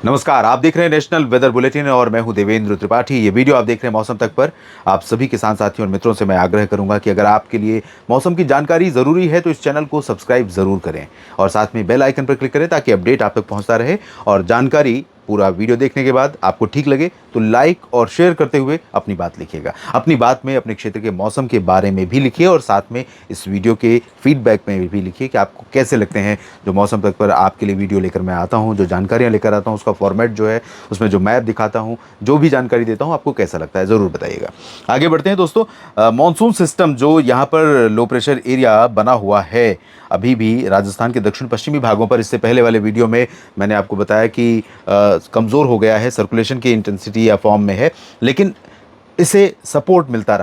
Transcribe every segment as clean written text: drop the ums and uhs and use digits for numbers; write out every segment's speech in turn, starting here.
नमस्कार, आप देख रहे हैं नेशनल वेदर बुलेटिन और मैं हूं देवेंद्र त्रिपाठी। ये वीडियो आप देख रहे हैं मौसम तक पर। आप सभी किसान साथियों और मित्रों से मैं आग्रह करूंगा कि अगर आपके लिए मौसम की जानकारी ज़रूरी है तो इस चैनल को सब्सक्राइब ज़रूर करें और साथ में बेल आइकन पर क्लिक करें ताकि अपडेट आप तक पहुंचता रहे। और जानकारी पूरा वीडियो देखने के बाद आपको ठीक लगे तो लाइक और शेयर करते हुए अपनी बात लिखिएगा। अपनी बात में अपने क्षेत्र के मौसम के बारे में भी लिखिए और साथ में इस वीडियो के फीडबैक में भी लिखिए कि आपको कैसे लगते हैं जो मौसम तक पर आपके लिए वीडियो लेकर मैं आता हूं, जो जानकारियां लेकर आता हूं, उसका फॉर्मेट जो है, उसमें जो मैप दिखाता हूं, जो भी जानकारी देता हूं, आपको कैसा लगता है ज़रूर बताइएगा। आगे बढ़ते हैं दोस्तों। मानसून सिस्टम जो यहाँ पर लो प्रेशर एरिया बना हुआ है अभी भी राजस्थान के दक्षिण पश्चिमी भागों पर, इससे पहले वाले वीडियो में मैंने आपको बताया कि कमज़ोर हो गया है, सर्कुलेशन की इंटेंसिटी या फॉर्म में है, लेकिन इसे सपोर्ट मिलता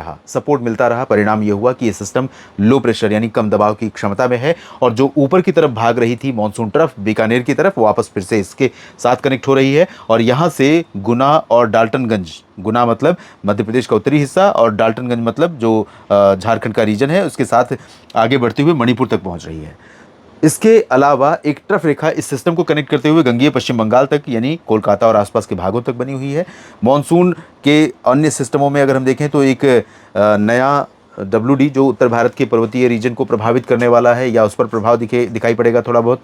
रहा। परिणाम ये हुआ कि ये सिस्टम लो प्रेशर यानी कम दबाव की क्षमता में है और जो ऊपर की तरफ भाग रही थी मानसून ट्रफ बीकानेर की तरफ, वापस फिर से इसके साथ कनेक्ट हो रही है और यहाँ से गुना और डाल्टनगंज, गुना मतलब मध्य प्रदेश का उत्तरी हिस्सा और डाल्टनगंज मतलब जो झारखंड का रीजन है, उसके साथ आगे बढ़ते हुए मणिपुर तक पहुँच रही है। इसके अलावा एक ट्रफ रेखा इस सिस्टम को कनेक्ट करते हुए गंगीय पश्चिम बंगाल तक यानी कोलकाता और आसपास के भागों तक बनी हुई है। मॉनसून के अन्य सिस्टमों में अगर हम देखें तो एक नया WD जो उत्तर भारत के पर्वतीय रीजन को प्रभावित करने वाला है या उस पर प्रभाव दिखाई पड़ेगा थोड़ा बहुत,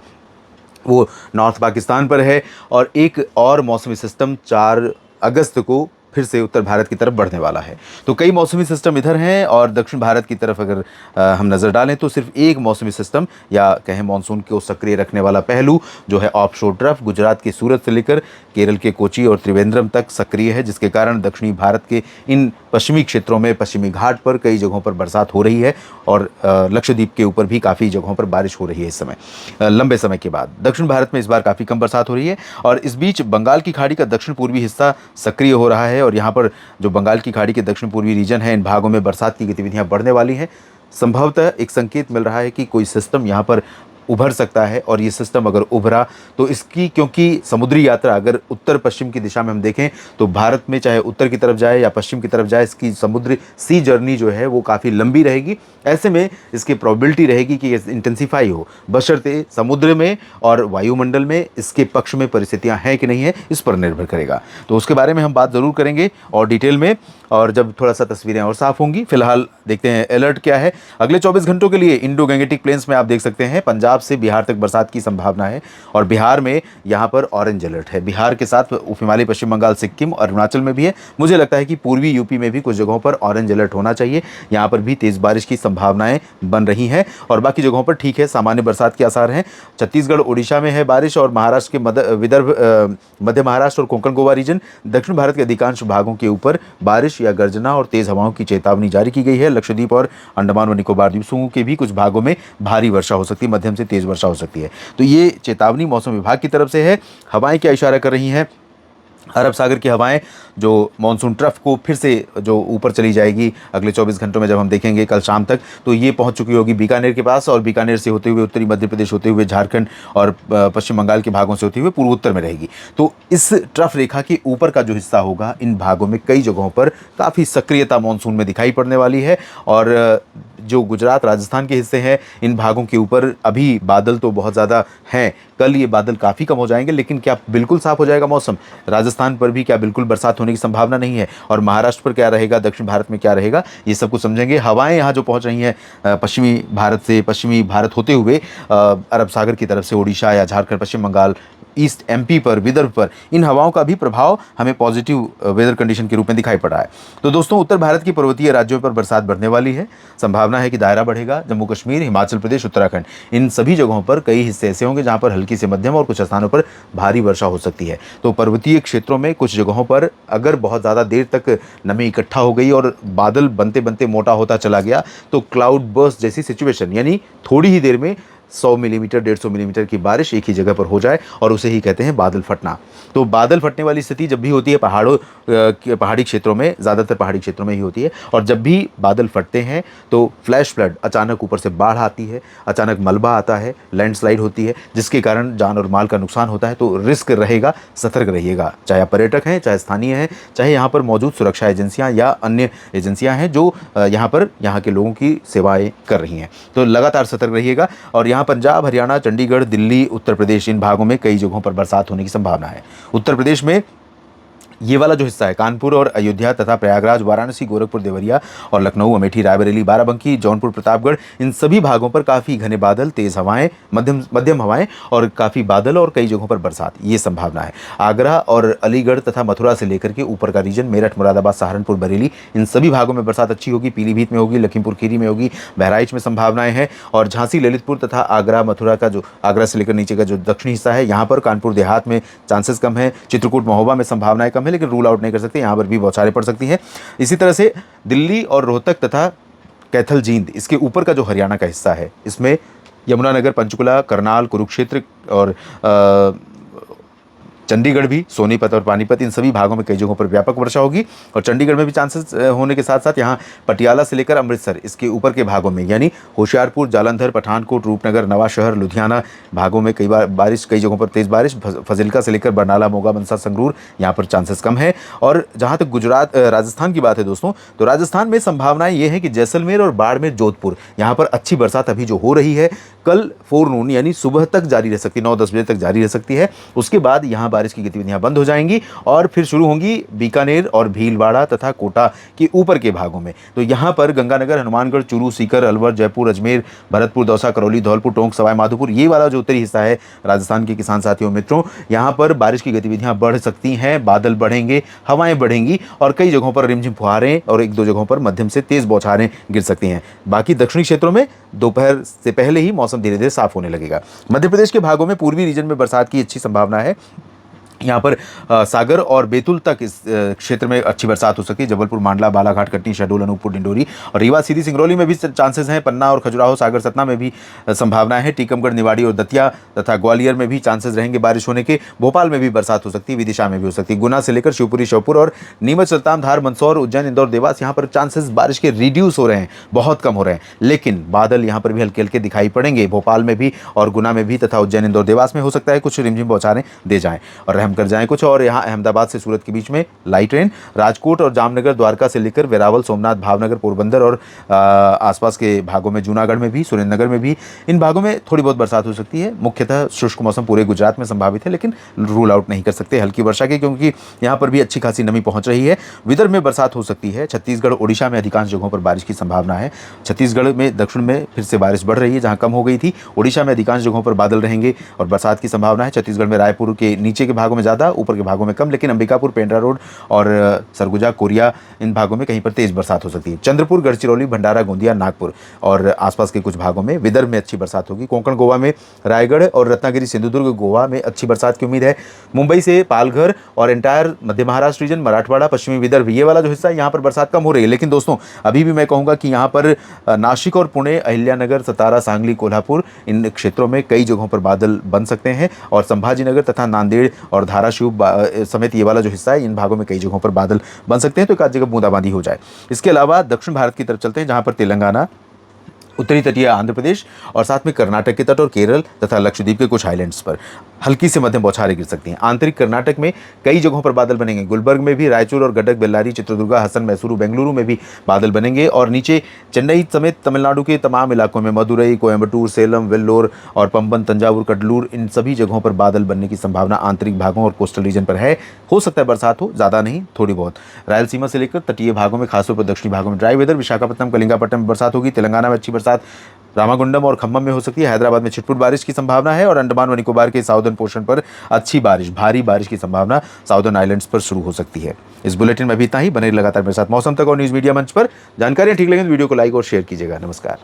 वो नॉर्थ पाकिस्तान पर है। और एक और मौसमी सिस्टम 4 अगस्त को फिर से उत्तर भारत की तरफ बढ़ने वाला है। तो कई मौसमी सिस्टम इधर हैं और दक्षिण भारत की तरफ अगर हम नज़र डालें तो सिर्फ एक मौसमी सिस्टम या कहें मानसून को सक्रिय रखने वाला पहलू जो है ऑफशोर ट्रफ गुजरात के सूरत से लेकर केरल के कोची और त्रिवेंद्रम तक सक्रिय है, जिसके कारण दक्षिणी भारत के इन पश्चिमी क्षेत्रों में पश्चिमी घाट पर कई जगहों पर बरसात हो रही है और लक्षद्वीप के ऊपर भी काफ़ी जगहों पर बारिश हो रही है इस समय, लंबे समय के बाद। दक्षिण भारत में इस बार काफ़ी कम बरसात हो रही है और इस बीच बंगाल की खाड़ी का दक्षिण पूर्वी हिस्सा सक्रिय हो रहा है और यहाँ पर जो बंगाल की खाड़ी के दक्षिण पूर्वी रीजन है, इन भागों में बरसात की गतिविधियां बढ़ने वाली हैं। संभवतः एक संकेत मिल रहा है कि कोई सिस्टम यहाँ पर उभर सकता है और ये सिस्टम अगर उभरा तो इसकी, क्योंकि समुद्री यात्रा अगर उत्तर पश्चिम की दिशा में हम देखें तो भारत में चाहे उत्तर की तरफ जाए या पश्चिम की तरफ जाए, इसकी समुद्री सी जर्नी जो है वो काफ़ी लंबी रहेगी। ऐसे में इसकी प्रोबेबिलिटी रहेगी कि ये इंटेंसिफाई हो, बशर्ते समुद्र में और वायुमंडल में इसके पक्ष में परिस्थितियां हैं कि नहीं है, इस पर निर्भर करेगा। तो उसके बारे में हम बात ज़रूर करेंगे और डिटेल में, और जब थोड़ा सा तस्वीरें और साफ होंगी। फिलहाल देखते हैं अलर्ट क्या है। अगले 24 घंटों के लिए इंडो गैंगेटिक प्लेन्स में आप देख सकते हैं पंजाब से बिहार तक बरसात की संभावना है और बिहार में यहाँ पर ऑरेंज अलर्ट है। बिहार के साथ उप हिमालय पश्चिम बंगाल, सिक्किम और अरुणाचल में भी है। मुझे लगता है कि पूर्वी यूपी में भी कुछ जगहों पर ऑरेंज अलर्ट होना चाहिए। यहाँ पर भी तेज़ बारिश की संभावनाएं बन रही हैं और बाकी जगहों पर ठीक है, सामान्य बरसात के आसार हैं। छत्तीसगढ़ उड़ीसा में है बारिश और महाराष्ट्र के विदर्भ, मध्य महाराष्ट्र और कोंकण गोवा रीजन, दक्षिण भारत के अधिकांश भागों के ऊपर बारिश या गर्जना और तेज हवाओं की चेतावनी जारी की गई है। लक्षद्वीप और अंडमान व निकोबार द्वीप समूह के भी कुछ भागों में भारी वर्षा हो सकती है, मध्यम से तेज वर्षा हो सकती है। तो ये चेतावनी मौसम विभाग की तरफ से है। हवाएं क्या इशारा कर रही हैं? अरब सागर की हवाएं जो मानसून ट्रफ को फिर से जो ऊपर चली जाएगी अगले 24 घंटों में, जब हम देखेंगे कल शाम तक तो ये पहुंच चुकी होगी बीकानेर के पास और बीकानेर से होते हुए उत्तरी मध्य प्रदेश होते हुए झारखंड और पश्चिम बंगाल के भागों से होते हुए पूर्व उत्तर में रहेगी। तो इस ट्रफ रेखा के ऊपर का जो हिस्सा होगा, इन भागों में कई जगहों पर काफ़ी सक्रियता मानसून में दिखाई पड़ने वाली है और जो गुजरात राजस्थान के हिस्से हैं, इन भागों के ऊपर अभी बादल तो बहुत ज़्यादा हैं। कल ये बादल काफ़ी कम हो जाएंगे, लेकिन क्या बिल्कुल साफ हो जाएगा मौसम? राजस्थान पर भी क्या बिल्कुल बरसात होने की संभावना नहीं है? और महाराष्ट्र पर क्या रहेगा, दक्षिण भारत में क्या रहेगा, ये सब कुछ समझेंगे। हवाएं यहाँ जो पहुँच रही हैं पश्चिमी भारत से, पश्चिमी भारत होते हुए अरब सागर की तरफ से उड़ीसा या झारखंड, पश्चिम बंगाल, ईस्ट MP पर, विदर्भ पर, इन हवाओं का भी प्रभाव हमें पॉजिटिव वेदर कंडीशन के रूप में दिखाई पड़ा है। तो दोस्तों, उत्तर भारत की पर्वतीय राज्यों पर बरसात बढ़ने वाली है। संभावना है कि दायरा बढ़ेगा। जम्मू कश्मीर, हिमाचल प्रदेश, उत्तराखंड, इन सभी जगहों पर कई हिस्से ऐसे होंगे जहां पर हल्की से मध्यम और कुछ स्थानों पर भारी वर्षा हो सकती है। तो पर्वतीय क्षेत्रों में कुछ जगहों पर अगर बहुत ज़्यादा देर तक नमी इकट्ठा हो गई और बादल बनते बनते मोटा होता चला गया तो क्लाउड बर्स्ट जैसी सिचुएशन, यानी थोड़ी ही देर में 100 मिलीमीटर 150 मिलीमीटर की बारिश एक ही जगह पर हो जाए और उसे ही कहते हैं बादल फटना। तो बादल फटने वाली स्थिति जब भी होती है पहाड़ी क्षेत्रों में, ज़्यादातर पहाड़ी क्षेत्रों में ही होती है और जब भी बादल फटते हैं तो फ्लैश फ्लड, अचानक ऊपर से बाढ़ आती है, अचानक मलबा आता है, लैंडस्लाइड होती है, जिसके कारण जान और माल का नुकसान होता है। तो रिस्क रहेगा, सतर्क रहिएगा, चाहे आप पर्यटक हैं, चाहे स्थानीय हैं, चाहे यहाँ पर मौजूद सुरक्षा एजेंसियाँ या अन्य एजेंसियाँ हैं जो यहाँ के लोगों की सेवाएँ कर रही हैं। तो लगातार सतर्क रहिएगा और यहाँ पंजाब, हरियाणा, चंडीगढ़, दिल्ली, उत्तर प्रदेश, इन भागों में कई जगहों पर बरसात होने की संभावना है। उत्तर प्रदेश में ये वाला जो हिस्सा है, कानपुर और अयोध्या तथा प्रयागराज, वाराणसी, गोरखपुर, देवरिया और लखनऊ, अमेठी, रायबरेली, बाराबंकी, जौनपुर, प्रतापगढ़, इन सभी भागों पर काफ़ी घने बादल, तेज़ हवाएं, मध्यम हवाएं और काफ़ी बादल और कई जगहों पर बरसात, ये संभावना है। आगरा और अलीगढ़ तथा मथुरा से लेकर के ऊपर का रीजन, मेरठ, मुरादाबाद, सहारनपुर, बरेली, इन सभी भागों में बरसात अच्छी होगी। पीलीभीत में होगी, लखीमपुर खीरी में होगी, बहराइच में संभावनाएं हैं। और झांसी, ललितपुर तथा आगरा, मथुरा का जो आगरा से लेकर नीचे का जो दक्षिणी हिस्सा है, यहाँ पर कानपुर देहात में चांसेस कम है। चित्रकूट, महोबा में संभावनाएं कम है, लेकिन रूल आउट नहीं कर सकते, यहाँ पर भी बौछारें पड़ सकती हैं। इसी तरह से दिल्ली और रोहतक तथा कैथल जींद, इसके ऊपर का जो हरियाणा का हिस्सा है, इसमें यमुनानगर, पंचकुला, करनाल, कुरुक्षेत्र और चंडीगढ़ भी, सोनीपत और पानीपत, इन सभी भागों में कई जगहों पर व्यापक वर्षा होगी। और चंडीगढ़ में भी चांसेस होने के साथ साथ यहाँ पटियाला से लेकर अमृतसर, इसके ऊपर के भागों में यानी होशियारपुर, जालंधर, पठानकोट, रूपनगर, नवा शहर, लुधियाना भागों में कई बार बारिश, कई जगहों पर तेज़ बारिश। फजिल्का से लेकर बरनाला, मोगा, मनसा, संगरूर, यहाँ पर चांसेस कम है। और जहाँ तक राजस्थान की बात है दोस्तों, तो राजस्थान में संभावनाएं ये है कि जैसलमेर और बाड़मेर, जोधपुर, यहाँ पर अच्छी बरसात अभी जो हो रही है, कल फोरनून यानी सुबह तक जारी रह सकती है, 9-10 बजे तक जारी रह सकती है। उसके बाद यहाँ बारिश की गतिविधियां बंद हो जाएंगी और फिर शुरू होंगी बीकानेर और भीलवाड़ा तथा कोटा के ऊपर के भागों में। तो यहाँ पर गंगानगर, हनुमानगढ़, चूरू, सीकर, अलवर, जयपुर, अजमेर, भरतपुर, दौसा, करौली, धौलपुर, टोंक, सवाई माधोपुर, ये वाला जो उत्तरी हिस्सा है राजस्थान के किसान साथियों मित्रों, यहाँ पर बारिश की गतिविधियां बढ़ सकती हैं, बादल बढ़ेंगे, हवाएं बढ़ेंगी और कई जगहों पर रिमझिम फुहारें और 1-2 जगहों पर मध्यम से तेज बौछारें गिर सकती हैं। बाकी दक्षिणी क्षेत्रों में दोपहर से पहले ही मौसम धीरे धीरे साफ होने लगेगा। मध्य प्रदेश के भागों में, पूर्वी रीजन में बरसात की अच्छी संभावना है। यहाँ पर सागर और बैतूल तक इस क्षेत्र में अच्छी बरसात हो सकती है। जबलपुर, मांडला, बालाघाट, कटनी, शहडोल, अनूपपुर, डिंडोरी और रीवा, सीधी, सिंगरौली में भी चांसेस हैं। पन्ना और खजुराहो, सागर, सतना में भी संभावना है। टीकमगढ़, निवाड़ी और दतिया तथा ग्वालियर में भी चांसेस रहेंगे बारिश होने के। भोपाल में भी बरसात हो सकती है, विदिशा में भी हो सकती है। गुना से लेकर शिवपुरी, श्योपुर और नीमच, सुल्तान, धार, मंदसौर, उज्जैन, इंदौर, देवास, यहाँ पर चांसेस बारिश के रिड्यूस हो रहे हैं, बहुत कम हो रहे हैं, लेकिन बादल यहाँ पर भी हल्के हल्के दिखाई पड़ेंगे। भोपाल में भी और गुना में भी तथा उज्जैन, इंदौर, देवास में हो सकता है कुछ रिमझिम बौछारें दे जाएं और रहम कर जाएं कुछ। और यहाँ अहमदाबाद से सूरत के बीच में लाइट रेन, राजकोट और जामनगर, द्वारका से लेकर वेरावल, सोमनाथ, भावनगर, पोरबंदर और आसपास के भागों में, जूनागढ़ में भी, सुरेंद्रनगर में भी, इन भागों में थोड़ी बहुत बरसात हो सकती है। मुख्यतः शुष्क मौसम पूरे गुजरात में संभावित है, लेकिन रूल आउट नहीं कर सकते हल्की वर्षा की, क्योंकि यहाँ पर भी अच्छी खासी नमी पहुंच रही है। विदर्भ में बरसात हो सकती है। छत्तीसगढ़, ओडिशा में अधिकांश जगहों पर बारिश की संभावना है। छत्तीसगढ़ में दक्षिण में फिर से बारिश बढ़ रही है, जहाँ कम हो गई थी। ओडिशा में अधिकांश जगहों पर बादल रहेंगे और बरसात की संभावना है। छत्तीसगढ़ में रायपुर के नीचे के भागों में ज़्यादा, ऊपर के भागों में कम, लेकिन अंबिकापुर, पेंड्रा रोड और सरगुजा, कोरिया, इन भागों में कहीं पर तेज बरसात हो सकती है। चंद्रपुर, गढ़चिरौली, भंडारा, गोंदिया, नागपुर और आसपास के कुछ भागों में विदर्भ में अच्छी बरसात होगी। कोंकण, गोवा में रायगढ़ और रत्नागिरी, सिंधुदुर्ग, गोवा में अच्छी बरसात की उम्मीद है। मुंबई से पालघर और एंटायर मध्य महाराष्ट्र रीजन, मराठवाड़ा, पश्चिमी विदर्भ, ये वाला जो हिस्सा है, यहाँ पर बरसात कम हो रही है। लेकिन दोस्तों अभी भी मैं कहूँगा कि यहाँ पर नासिक और पुणे, अहिल्यानगर, सतारा, सांगली, कोल्हापुर, इन क्षेत्रों में कई जगहों पर बादल बन सकते हैं और संभाजीनगर तथा नांदेड़ और धाराशिव समेत ये वाला जो हिस्सा है, इन भागों में कई जगहों पर बादल बन सकते हैं, तो एक आध जगह बूंदाबांदी हो जाए। इसके अलावा दक्षिण भारत की तरफ चलते हैं, जहां पर तेलंगाना, उत्तरी तटीय आंध्र प्रदेश और साथ में कर्नाटक के तट और केरल तथा लक्षद्वीप के कुछ आइलैंड्स पर हल्की से मध्यम बौछारें गिर सकती हैं। आंतरिक कर्नाटक में कई जगहों पर बादल बनेंगे। गुलबर्ग में भी, रायचूर और गडक, बेल्लारी, चित्रदुर्गा, हसन, मैसूरू, बेंगलुरु में भी बादल बनेंगे और नीचे चेन्नई समेत तमिलनाडु के तमाम इलाकों में, मदुरई, कोयम्बटूर, सेलम, वेल्लोर और पंबन, तंजावुर, कडलूर, इन सभी जगहों पर बादल बनने की संभावना आंतरिक भागों और कोस्टल रीजन पर है। हो सकता है बरसात हो, ज़्यादा नहीं, थोड़ी बहुत। रायलसीमा से लेकर तटीय भागों में, खासतौर पर दक्षिणी भागों में ड्राई वेदर। विशाखापट्टनम, कलिंगापट्टनम में बरसात होगी। तेलंगाना में अच्छी बरसात रामागुंडम और खम्मम में हो सकती है। हैदराबाद में छिटपुट बारिश की संभावना है और अंडमान व निकोबार के साउदर्न पोर्शन पर अच्छी बारिश, भारी बारिश की संभावना साउदर्न आइलैंड्स पर शुरू हो सकती है। इस बुलेटिन में भी इतना ही। बने लगातार मेरे साथ मौसम तक और न्यूज़ मीडिया मंच पर। जानकारियां ठीक लगे तो वीडियो को लाइक और शेयर कीजिएगा। नमस्कार।